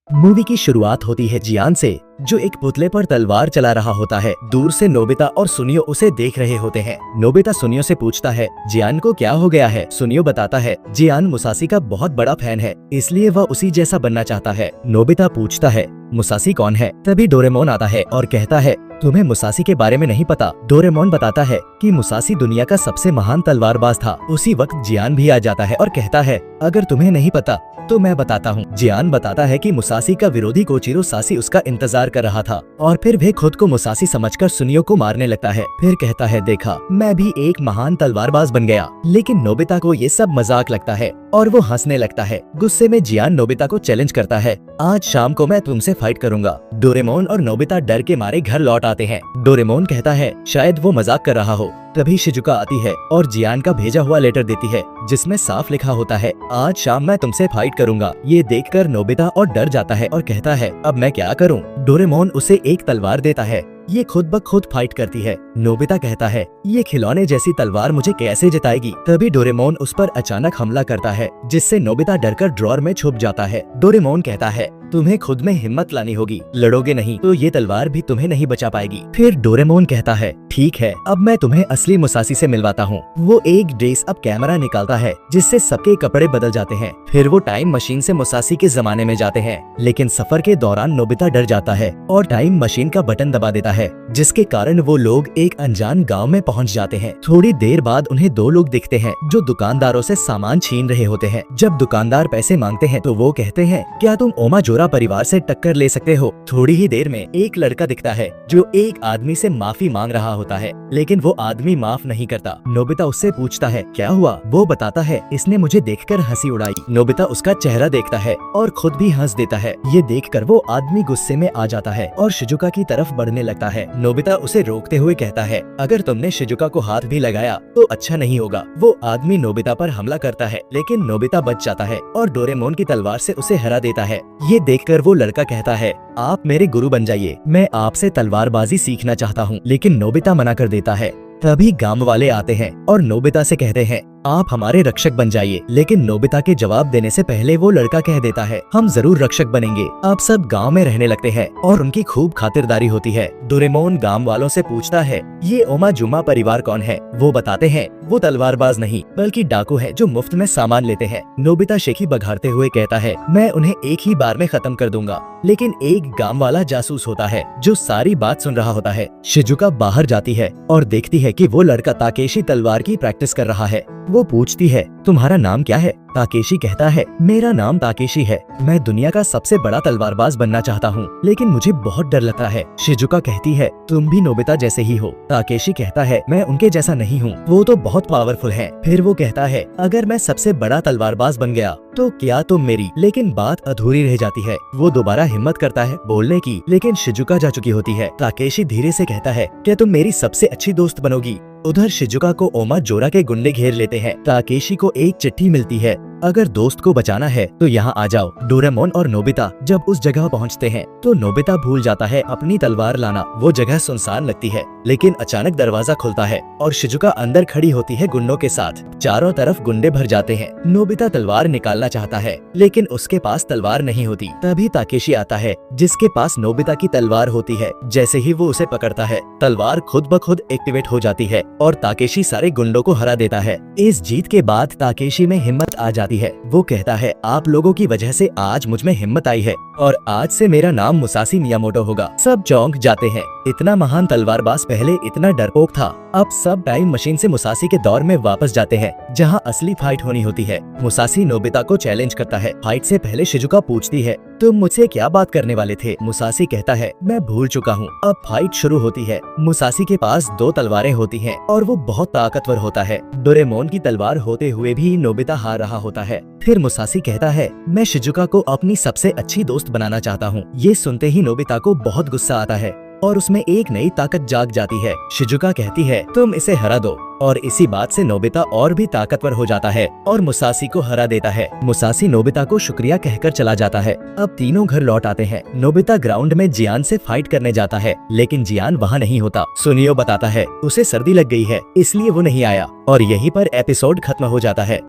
Movie की शुरुआत होती है जियान से, जो एक पुतले पर तलवार चला रहा होता है। दूर से नोबिता और सुनियो उसे देख रहे होते हैं। नोबिता सुनियो से पूछता है जियान को क्या हो गया है। सुनियो बताता है जियान मुसासी का बहुत बड़ा फैन है, इसलिए वह उसी जैसा बनना चाहता है। नोबिता पूछता है मुसासी कौन है। तभी डोरेमोन आता है और कहता है तुम्हें मुसासी के बारे में नहीं पता। डोरेमोन बताता है कि मुसासी दुनिया का सबसे महान तलवारबाज था। उसी वक्त जियान भी आ जाता है और कहता है अगर तुम्हें नहीं पता तो मैं बताता हूँ। जियान बताता है कि मुसासी का विरोधी कोचिरो सासी उसका इंतजार कर रहा था और फिर वह खुद को मुसासी समझकर सुनियो को मारने लगता है। फिर कहता है देखा, मैं भी एक महान तलवारबाज बन गया। लेकिन नोबिता को ये सब मजाक लगता है और वो हंसने लगता है। गुस्से में जियान नोबिता को चैलेंज करता है आज शाम को मैं तुमसे फाइट करूंगा। डोरेमोन और नोबिता डर के मारे घर लौट आते हैं। डोरेमोन कहता है शायद वो मजाक कर रहा हो। तभी शिजुका आती है और जियान का भेजा हुआ लेटर देती है जिसमें साफ लिखा होता है आज शाम मैं तुमसे फाइट करूंगा। ये देखकर नोबिता और डर जाता है और कहता है अब मैं क्या करूं। डोरेमोन उसे एक तलवार देता है, ये खुद ब खुद फाइट करती है। नोबिता कहता है ये खिलौने जैसी तलवार मुझे कैसे जिताएगी। तभी डोरेमोन उस पर अचानक हमला करता है जिससे नोबिता डरकर ड्रॉर में छुप जाता है। डोरेमोन कहता है तुम्हें खुद में हिम्मत लानी होगी, लड़ोगे नहीं तो ये तलवार भी तुम्हें नहीं बचा पाएगी। फिर डोरेमोन कहता है ठीक है, अब मैं तुम्हें असली मुसासी से मिलवाता हूँ। वो एक ड्रेस अप कैमरा निकालता है जिससे सबके कपड़े बदल जाते हैं। फिर वो टाइम मशीन से मुसासी के जमाने में जाते हैं, लेकिन सफर के दौरान नोबिता डर जाता है और टाइम मशीन का बटन दबा देता है जिसके कारण वो लोग एक अनजान गांव में पहुंच जाते हैं। थोड़ी देर बाद उन्हें दो लोग दिखते हैं जो दुकानदारों से सामान छीन रहे होते हैं। जब दुकानदार पैसे मांगते हैं तो वो कहते हैं क्या तुम ओमाजोरा परिवार से टक्कर ले सकते हो। थोड़ी ही देर में एक लड़का दिखता है जो एक आदमी से माफी मांग रहा होता है, लेकिन वो आदमी माफ नहीं करता। नोबिता उससे पूछता है क्या हुआ। वो बताता है इसने मुझे देखकर हंसी उड़ाई। नोबिता उसका चेहरा देखता है और खुद भी हंस देता है। ये देखकर वो आदमी गुस्से में आ जाता है और शिजुका की तरफ बढ़ने लगता है। नोबिता उसे रोकते हुए कहता है अगर तुमने शिजुका को हाथ भी लगाया तो अच्छा नहीं होगा। वो आदमी नोबिता पर हमला करता है, लेकिन नोबिता बच जाता है और डोरेमोन की तलवार से उसे हरा देता है। ये देखकर वो लड़का कहता है आप मेरे गुरु बन जाइए, मैं आपसे तलवारबाजी सीखना चाहता हूँ। लेकिन नोबिता मना कर देता है। तभी गांव वाले आते हैं और नोबिता से कहते हैं आप हमारे रक्षक बन जाइए। लेकिन नोबिता के जवाब देने से पहले वो लड़का कह देता है हम जरूर रक्षक बनेंगे। आप सब गांव में रहने लगते हैं और उनकी खूब खातिरदारी होती है। डोरेमोन गांव वालों से पूछता है ये ओमाजुमा परिवार कौन है। वो बताते हैं वो तलवारबाज नहीं बल्कि डाकू है जो मुफ्त में सामान लेते हैं। नोबिता शेखी बघारते हुए कहता है मैं उन्हें एक ही बार में खत्म कर दूंगा। लेकिन एक गांव वाला जासूस होता है जो सारी बात सुन रहा होता है। शिजुका बाहर जाती है और देखती है कि वो लड़का ताकेशी तलवार की प्रैक्टिस कर रहा है। वो पूछती है तुम्हारा नाम क्या है। ताकेशी कहता है मेरा नाम ताकेशी है, मैं दुनिया का सबसे बड़ा तलवारबाज बनना चाहता हूँ, लेकिन मुझे बहुत डर लगता है। शिजुका कहती है तुम भी नोबिता जैसे ही हो। ताकेशी कहता है मैं उनके जैसा नहीं हूँ, वो तो बहुत पावरफुल हैं। फिर वो कहता है अगर मैं सबसे बड़ा तलवारबाज बन गया तो क्या तुम मेरी। लेकिन बात अधूरी रह जाती है। वो दोबारा हिम्मत करता है बोलने की, लेकिन शिजुका जा चुकी होती है। ताकेशी धीरे से कहता है क्या तुम मेरी सबसे अच्छी दोस्त बनोगी। उधर शिजुका को ओमाजोरा के गुंडे घेर लेते हैं। ताकेशी को एक चिट्ठी मिलती है अगर दोस्त को बचाना है तो यहाँ आ जाओ। डोरेमोन और नोबिता जब उस जगह पहुँचते हैं तो नोबिता भूल जाता है अपनी तलवार लाना। वो जगह सुनसान लगती है, लेकिन अचानक दरवाजा खुलता है और शिजुका अंदर खड़ी होती है गुंडों के साथ। चारों तरफ गुंडे भर जाते हैं। नोबिता तलवार निकालना चाहता है, लेकिन उसके पास तलवार नहीं होती। तभी ताकेशी आता है जिसके पास नोबिता की तलवार होती है। जैसे ही वो उसे पकड़ता है तलवार खुद ब खुद एक्टिवेट हो जाती है और ताकेशी सारे गुंडों को हरा देता है। इस जीत के बाद ताकेशी में हिम्मत आ जाती है। वो कहता है आप लोगों की वजह से आज मुझ में हिम्मत आई है और आज से मेरा नाम मुसासी मियामोटो होगा। सब चौंक जाते हैं, इतना महान तलवारबाज पहले इतना डरपोक था। अब सब टाइम मशीन से मुसासी के दौर में वापस जाते हैं जहां असली फाइट होनी होती है। मुसासी नोबिता को चैलेंज करता है। फाइट से पहले शिजुका पूछती है तुम मुझसे क्या बात करने वाले थे। मुसासी कहता है मैं भूल चुका हूँ। अब फाइट शुरू होती है। मुसासी के पास दो तलवारें होती हैं और वो बहुत ताकतवर होता है। डोरेमोन की तलवार होते हुए भी नोबिता हार रहा होता है। फिर मुसासी कहता है मैं शिजुका को अपनी सबसे अच्छी दोस्त बनाना चाहता हूँ। ये सुनते ही नोबिता को बहुत गुस्सा आता है और उसमें एक नई ताकत जाग जाती है। शिजुका कहती है तुम इसे हरा दो और इसी बात से नोबिता और भी ताकतवर हो जाता है और मुसासी को हरा देता है। मुसासी नोबिता को शुक्रिया कहकर चला जाता है। अब तीनों घर लौट आते हैं। नोबिता ग्राउंड में जियान से फाइट करने जाता है, लेकिन जियान वहाँ नहीं होता। सुनियो बताता है उसे सर्दी लग गई है इसलिए वो नहीं आया और यहीं पर एपिसोड खत्म हो जाता है।